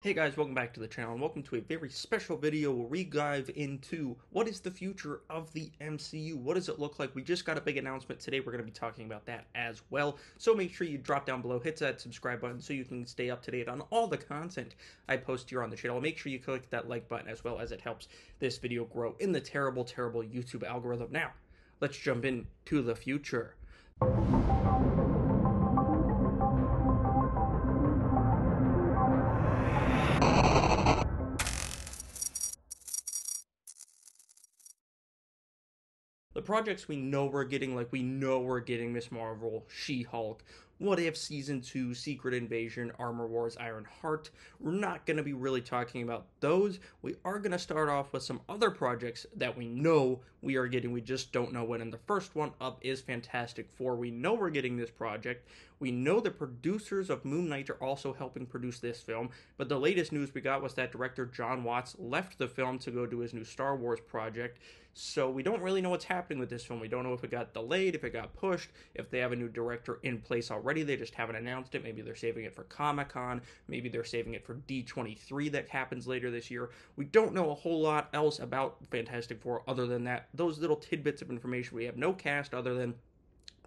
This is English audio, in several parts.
Hey guys, welcome back to the channel and welcome to a very special video where we dive into what is the future of the MCU. What does it look like? We just got a big announcement today. We're going to be talking about that as well. So make sure you drop down below, hit that subscribe button so you can stay up to date on all the content I post here on the channel. Make sure you click that like button as well, as it helps this video grow in the terrible YouTube algorithm. Now, let's jump into the future. The projects we know we're getting, like we know we're getting Miss Marvel, She-Hulk, What If Season 2, Secret Invasion, Armor Wars, Iron Heart. We're not going to be really talking about those. We are going to start off with some other projects that we know we are getting. We just don't know when. And the first one up is Fantastic Four. We know we're getting this project. We know the producers of Moon Knight are also helping produce this film. But the latest news we got was that director Jon Watts left the film to go do his new Star Wars project. So we don't really know what's happening with this film. We don't know if it got delayed, if it got pushed, if they have a new director in place already. They just haven't announced it. Maybe they're saving it for Comic-Con. Maybe they're saving it for D23 that happens later this year. We don't know a whole lot else about Fantastic Four other than that. Those little tidbits of information. We have no cast other than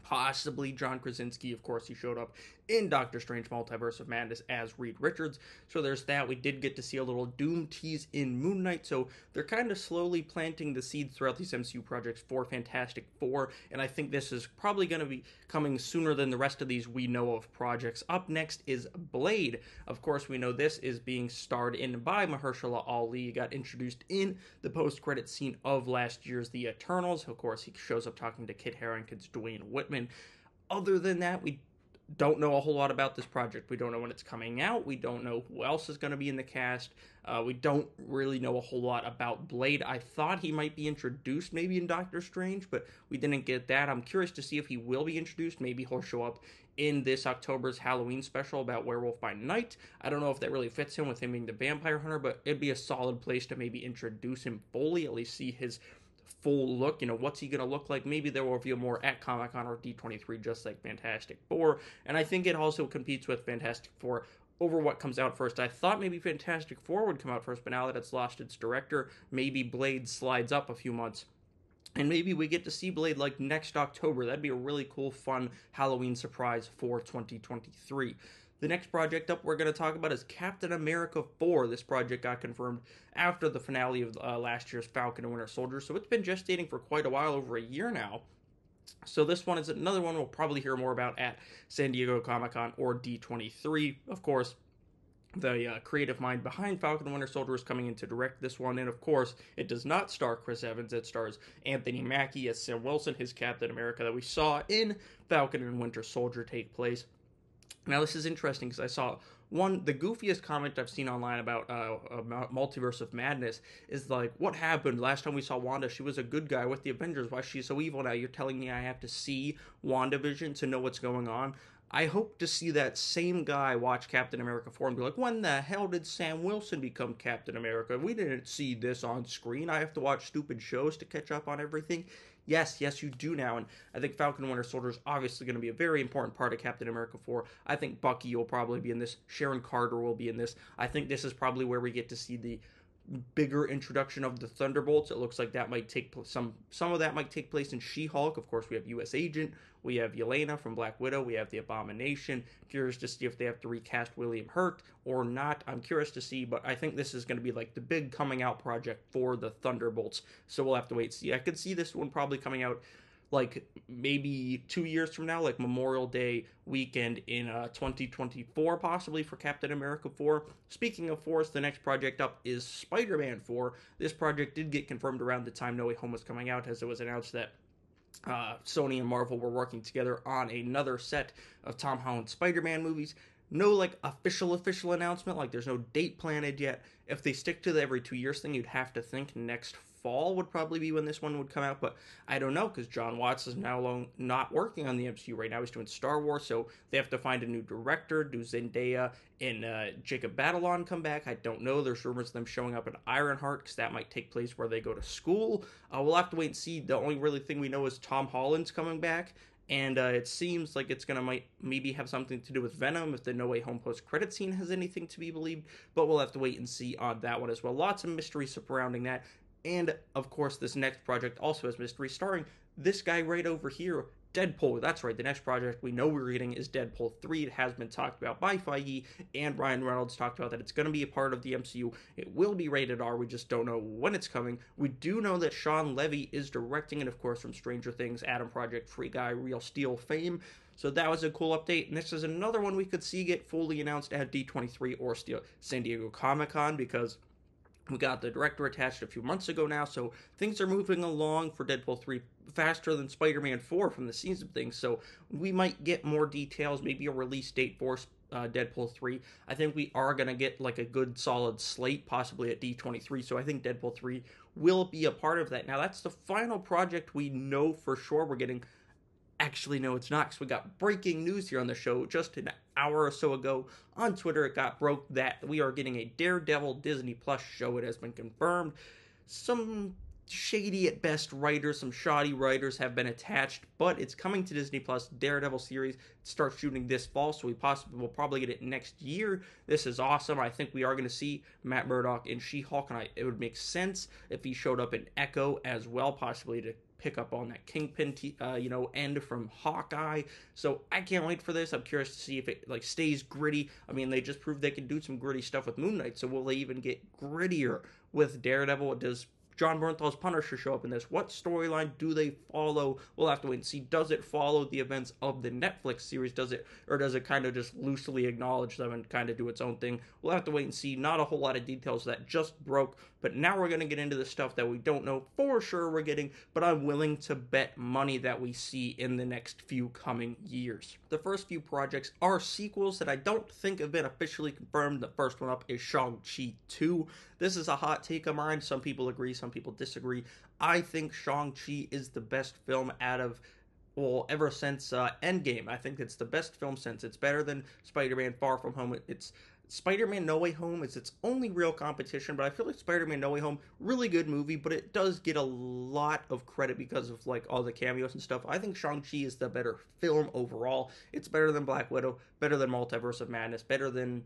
possibly John Krasinski. Of course, he showed up in Doctor Strange Multiverse of Madness as Reed Richards. So there's that. We did get to see a little Doom tease in Moon Knight. So they're kind of slowly planting the seeds throughout these MCU projects for Fantastic Four. And I think this is probably going to be coming sooner than the rest of these we know of projects. Up next is Blade. Of course, we know this is being starred in by Mahershala Ali. He got introduced in the post-credit scene of last year's The Eternals. Of course, he shows up talking to Kit Harington's Dwayne Whitman. Other than that, we don't know a whole lot about this project. We don't know when it's coming out. We don't know who else is going to be in the cast. We don't really know a whole lot about Blade. I thought he might be introduced maybe in Doctor Strange, but we didn't get that. I'm curious to see if he will be introduced. Maybe he'll show up in this October's Halloween special about Werewolf by Night. I don't know if that really fits him with him being the vampire hunter, but it'd be a solid place to maybe introduce him fully, at least see his full look. What's he going to look like? Maybe they'll reveal more at Comic-Con or D23, just like Fantastic Four. And I think it also competes with Fantastic Four over what comes out first. I thought maybe Fantastic Four would come out first, but now that it's lost its director, maybe Blade slides up a few months. And maybe we get to see Blade like next October. That'd be a really cool, fun Halloween surprise for 2023. The next project up we're going to talk about is Captain America 4. This project got confirmed after the finale of last year's Falcon and Winter Soldier, so it's been gestating for quite a while, over a year now. So this one is another one we'll probably hear more about at San Diego Comic-Con or D23. Of course, the creative mind behind Falcon and Winter Soldier is coming in to direct this one, and of course, it does not star Chris Evans. It stars Anthony Mackie as Sam Wilson, his Captain America that we saw in Falcon and Winter Soldier take place. Now, this is interesting because I saw the goofiest comment I've seen online about Multiverse of Madness is like, what happened last time we saw Wanda? She was a good guy with the Avengers. Why is she so evil now? You're telling me I have to see WandaVision to know what's going on? I hope to see that same guy watch Captain America 4 and be like, when the hell did Sam Wilson become Captain America? We didn't see this on screen. I have to watch stupid shows to catch up on everything. Yes, you do now, and I think Falcon and Winter Soldier is obviously going to be a very important part of Captain America 4. I think Bucky will probably be in this. Sharon Carter will be in this. I think this is probably where we get to see the bigger introduction of the Thunderbolts. It looks like that might take some of that might take place in She-Hulk. Of course, we have U.S. Agent, we have Yelena from Black Widow, we have the Abomination. Curious to see if they have to recast William Hurt or not. I'm curious to see, but I think this is going to be like the big coming out project for the Thunderbolts. So we'll have to wait and see. I could see this one probably coming out like maybe 2 years from now, like Memorial Day weekend in 2024, possibly, for Captain America 4. Speaking of 4s, the next project up is Spider-Man 4. This project did get confirmed around the time No Way Home was coming out, as it was announced that Sony and Marvel were working together on another set of Tom Holland Spider-Man movies. No like official announcement, like there's no date planned yet. If they stick to the every 2 years thing, you'd have to think next fall would probably be when this one would come out, but I don't know, because Jon Watts is now not working on the MCU right now. He's doing Star Wars, so they have to find a new director. Do Zendaya and Jacob Batalon come back? I don't know. There's rumors of them showing up in Ironheart, because that might take place where they go to school. We'll have to wait and see. The only really thing we know is Tom Holland's coming back, And it seems like it's gonna might maybe have something to do with Venom if the No Way Home post credit scene has anything to be believed, but we'll have to wait and see on that one as well. Lots of mystery surrounding that, and of course, this next project also has mystery, starring this guy right over here, Deadpool. That's right, the next project we know we're getting is Deadpool 3. It has been talked about by Feige, and Ryan Reynolds talked about that it's going to be a part of the MCU. It will be rated R, we just don't know when it's coming. We do know that Sean Levy is directing it, of course, from Stranger Things, Adam Project, Free Guy, Real Steel fame. So that was a cool update, and this is another one we could see get fully announced at D23 or San Diego Comic-Con, because we got the director attached a few months ago now, so things are moving along for Deadpool 3 faster than Spider-Man 4 from the scenes of things, so we might get more details, maybe a release date for Deadpool 3. I think we are going to get like a good solid slate, possibly at D23, so I think Deadpool 3 will be a part of that. Now, that's the final project we know for sure we're getting. Actually, no, it's not, because we got breaking news here on the show just an hour or so ago. On Twitter, it got broke that we are getting a Daredevil Disney Plus show. It has been confirmed. Some shady at best writers, some shoddy writers have been attached, but it's coming to Disney Plus. Daredevil series starts shooting this fall, so will probably get it next year. This is awesome. I think we are going to see Matt Murdock in She-Hulk, and it would make sense if he showed up in Echo as well, possibly to pick up on that Kingpin, end from Hawkeye. So I can't wait for this. I'm curious to see if it stays gritty. I mean, they just proved they can do some gritty stuff with Moon Knight. So will they even get grittier with Daredevil? Does John Bernthal's Punisher show up in this? What storyline do they follow? We'll have to wait and see. Does it follow the events of the Netflix series? Does it kind of just loosely acknowledge them and kind of do its own thing? We'll have to wait and see. Not a whole lot of details that just broke, but now we're going to get into the stuff that we don't know for sure we're getting, but I'm willing to bet money that we see in the next few coming years. The first few projects are sequels that I don't think have been officially confirmed. The first one up is Shang-Chi 2. This is a hot take of mine. Some people agree, some people disagree. I think Shang-Chi is the best film out of, ever since Endgame. I think it's the best film since. It's better than Spider-Man Far From Home. It's Spider-Man No Way Home is its only real competition, but I feel like Spider-Man No Way Home, really good movie, but it does get a lot of credit because of all the cameos and stuff. I think Shang-Chi is the better film overall. It's better than Black Widow, better than Multiverse of Madness, better than...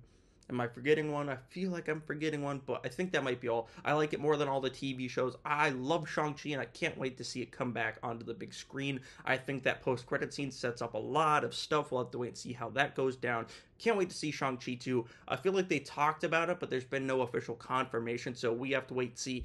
Am I forgetting one? I feel like I'm forgetting one, but I think that might be all. I like it more than all the TV shows. I love Shang-Chi, and I can't wait to see it come back onto the big screen. I think that post-credit scene sets up a lot of stuff. We'll have to wait and see how that goes down. Can't wait to see Shang-Chi 2. I feel like they talked about it, but there's been no official confirmation, so we have to wait and see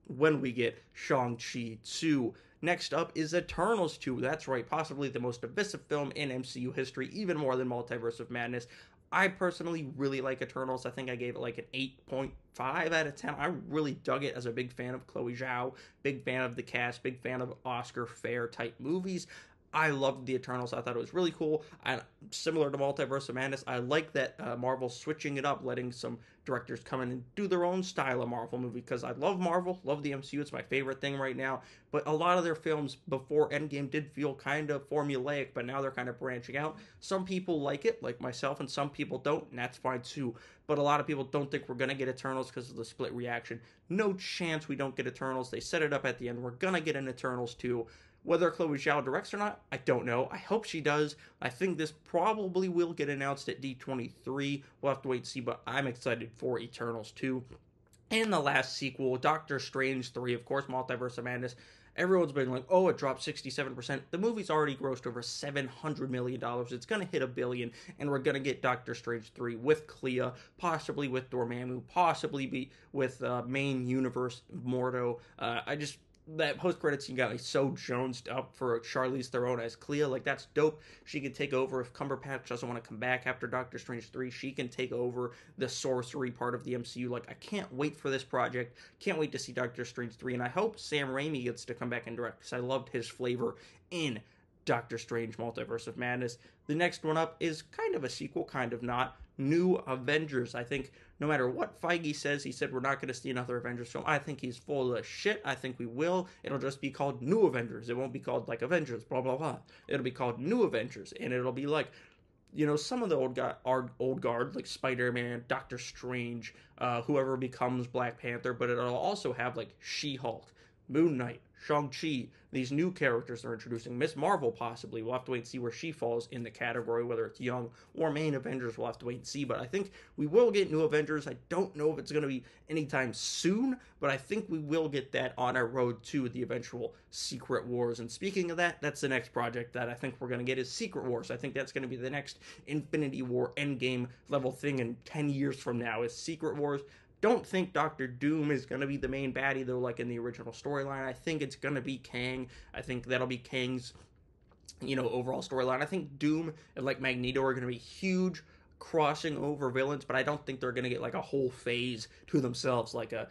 when we get Shang-Chi 2. Next up is Eternals 2. That's right, possibly the most divisive film in MCU history, even more than Multiverse of Madness. I personally really like Eternals. I think I gave it like an 8.5 out of 10. I really dug it as a big fan of Chloe Zhao, big fan of the cast, big fan of Oscar Fair type movies. I loved the Eternals. I thought it was really cool. And similar to Multiverse of Madness, I like that Marvel's switching it up, letting some directors come in and do their own style of Marvel movie, because I love Marvel, love the MCU. It's my favorite thing right now. But a lot of their films before Endgame did feel kind of formulaic, but now they're kind of branching out. Some people like it, like myself, and some people don't, and that's fine too. But a lot of people don't think we're going to get Eternals because of the split reaction. No chance we don't get Eternals. They set it up at the end. We're going to get an Eternals 2. Whether Chloe Zhao directs or not, I don't know. I hope she does. I think this probably will get announced at D23. We'll have to wait and see, but I'm excited for Eternals 2. And the last sequel, Doctor Strange 3, of course, Multiverse of Madness. Everyone's been like, oh, it dropped 67%. The movie's already grossed over $700 million. It's going to hit $1 billion, and we're going to get Doctor Strange 3 with Clea, possibly with Dormammu, possibly with main universe Mordo. That post-credit scene got me so jonesed up for Charlize Theron as Clea. That's dope. She can take over if Cumberbatch doesn't want to come back after Doctor Strange 3. She can take over the sorcery part of the MCU. I can't wait for this project. Can't wait to see Doctor Strange 3. And I hope Sam Raimi gets to come back and direct, because I loved his flavor in Doctor Strange Multiverse of Madness. The next one up is kind of a sequel, kind of not. New Avengers. I think no matter what Feige says, he said we're not going to see another Avengers film. I think he's full of shit. I think we will. It'll just be called New Avengers. It won't be called Avengers, blah, blah, blah. It'll be called New Avengers, and it'll be some of the old guard, like Spider-Man, Doctor Strange, whoever becomes Black Panther, but it'll also have She-Hulk, Moon Knight, Shang-Chi, these new characters they're introducing, Miss Marvel possibly. We'll have to wait and see where she falls in the category, whether it's young or main Avengers. We'll have to wait and see. But I think we will get new Avengers. I don't know if it's going to be anytime soon, but I think we will get that on our road to the eventual Secret Wars. And speaking of that, that's the next project that I think we're going to get is Secret Wars. I think that's going to be the next Infinity War Endgame level thing in 10 years from now is Secret Wars. Don't think Doctor Doom is going to be the main baddie, though, like in the original storyline. I think it's going to be Kang. I think that'll be Kang's, overall storyline. I think Doom and, like, Magneto are going to be huge crossing over villains, but I don't think they're going to get, like, a whole phase to themselves, like a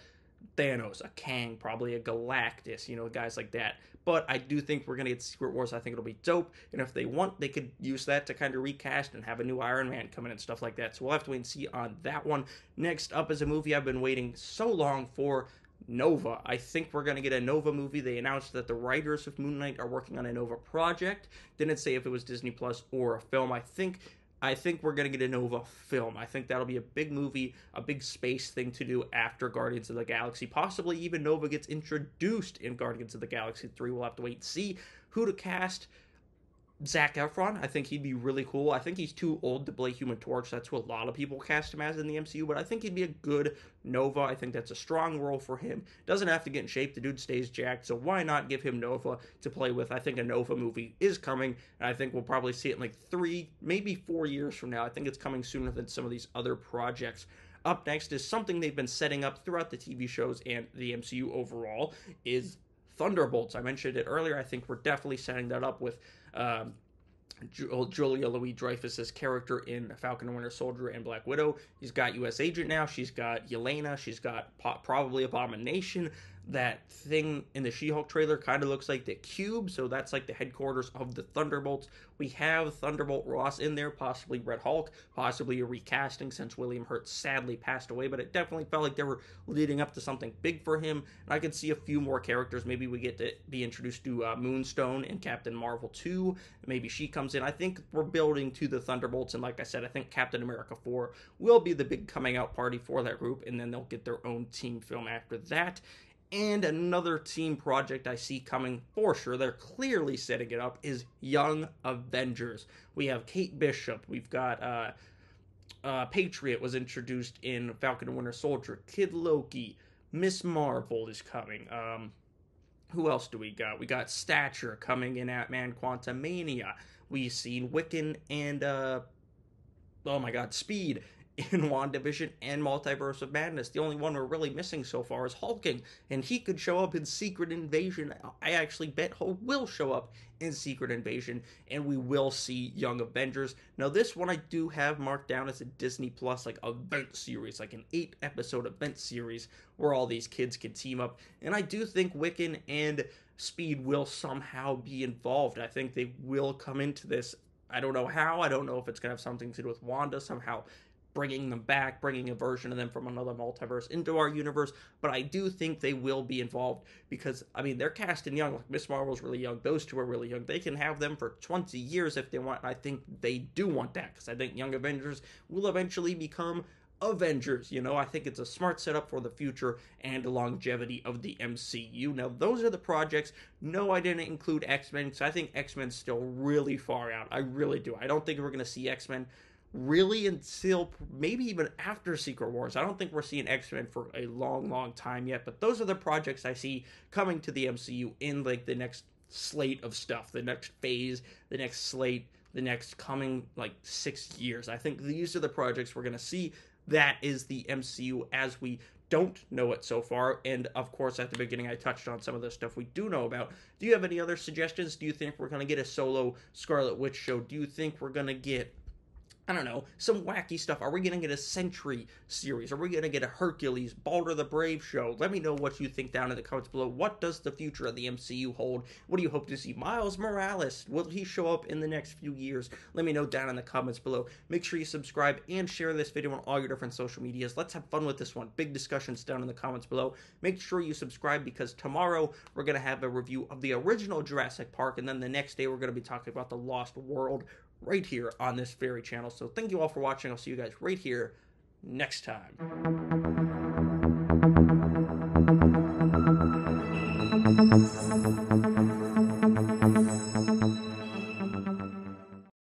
Thanos, a Kang, probably a Galactus, guys like that. But I do think we're going to get Secret Wars. I think it'll be dope. And if they want, they could use that to kind of recast and have a new Iron Man come in and stuff like that. So we'll have to wait and see on that one. Next up is a movie I've been waiting so long for, Nova. I think we're going to get a Nova movie. They announced that the writers of Moon Knight are working on a Nova project. Didn't say if it was Disney Plus or a film. I think we're going to get a Nova film. I think that'll be a big movie, a big space thing to do after Guardians of the Galaxy. Possibly even Nova gets introduced in Guardians of the Galaxy 3. We'll have to wait and see who to cast. Zac Efron, I think he'd be really cool. I think he's too old to play Human Torch. That's who a lot of people cast him as in the MCU, but I think he'd be a good Nova. I think that's a strong role for him. Doesn't have to get in shape. The dude stays jacked, so why not give him Nova to play with? I think a Nova movie is coming, and I think we'll probably see it in like 3, maybe 4 years from now. I think it's coming sooner than some of these other projects. Up next is something they've been setting up throughout the TV shows and the MCU overall, is Thunderbolts. I mentioned it earlier. I think we're definitely setting that up with Julia Louis-Dreyfus's character in Falcon and Winter Soldier and Black Widow. He's got U.S. Agent now. She's got Yelena. She's got probably Abomination. That thing in the She-Hulk trailer kind of looks like the Cube, so that's like the headquarters of the Thunderbolts. We have Thunderbolt Ross in there, possibly Red Hulk, possibly a recasting since William Hurt sadly passed away, but it definitely felt like they were leading up to something big for him, and I could see a few more characters. Maybe we get to be introduced to Moonstone in Captain Marvel 2, maybe she comes in. I think we're building to the Thunderbolts, and like I said, I think Captain America 4 will be the big coming out party for that group, and then they'll get their own team film after that. And another team project I see coming for sure, they're clearly setting it up, is Young Avengers. We have Kate Bishop, we've got Patriot was introduced in Falcon and Winter Soldier, Kid Loki, Miss Marvel is coming. Who else do we got? We got Stature coming in Ant-Man Quantumania. We've seen Wiccan and, Speed in WandaVision and Multiverse of Madness. The only one we're really missing so far is Hulking, and he could show up in Secret Invasion. I actually bet Hulk will show up in Secret Invasion, and we will see Young Avengers. Now, this one I do have marked down as a Disney Plus, like, event series, like an 8-episode event series where all these kids can team up, and I do think Wiccan and Speed will somehow be involved. I think they will come into this. I don't know how. I don't know if it's going to have something to do with Wanda somehow bringing them back, bringing a version of them from another multiverse into our universe, but I do think they will be involved because, they're casting young. Like, Miss Marvel's really young. Those two are really young. They can have them for 20 years if they want, and I think they do want that because I think Young Avengers will eventually become Avengers. I think it's a smart setup for the future and the longevity of the MCU. Now, those are the projects. No, I didn't include X-Men because I think X-Men's still really far out. I really do. I don't think we're going to see X-Men really until maybe even after Secret Wars. I don't think we're seeing X-Men for a long time yet, but those are the projects I see coming to the MCU in like the next slate of stuff, the next phase, the next slate, the next coming like 6 years. I think these are the projects we're going to see. That is the MCU as we don't know it so far, and of course at the beginning I touched on some of the stuff we do know about. Do you have any other suggestions? Do you think we're going to get a solo Scarlet Witch show? Do you think we're going to get, I don't know, some wacky stuff? Are we going to get a Sentry series? Are we going to get a Hercules, Balder the Brave show? Let me know what you think down in the comments below. What does the future of the MCU hold? What do you hope to see? Miles Morales, will he show up in the next few years? Let me know down in the comments below. Make sure you subscribe and share this video on all your different social medias. Let's have fun with this one. Big discussions down in the comments below. Make sure you subscribe because tomorrow we're going to have a review of the original Jurassic Park, and then the next day we're going to be talking about the Lost World right here on this very channel. So thank you all for watching. I'll see you guys right here next time.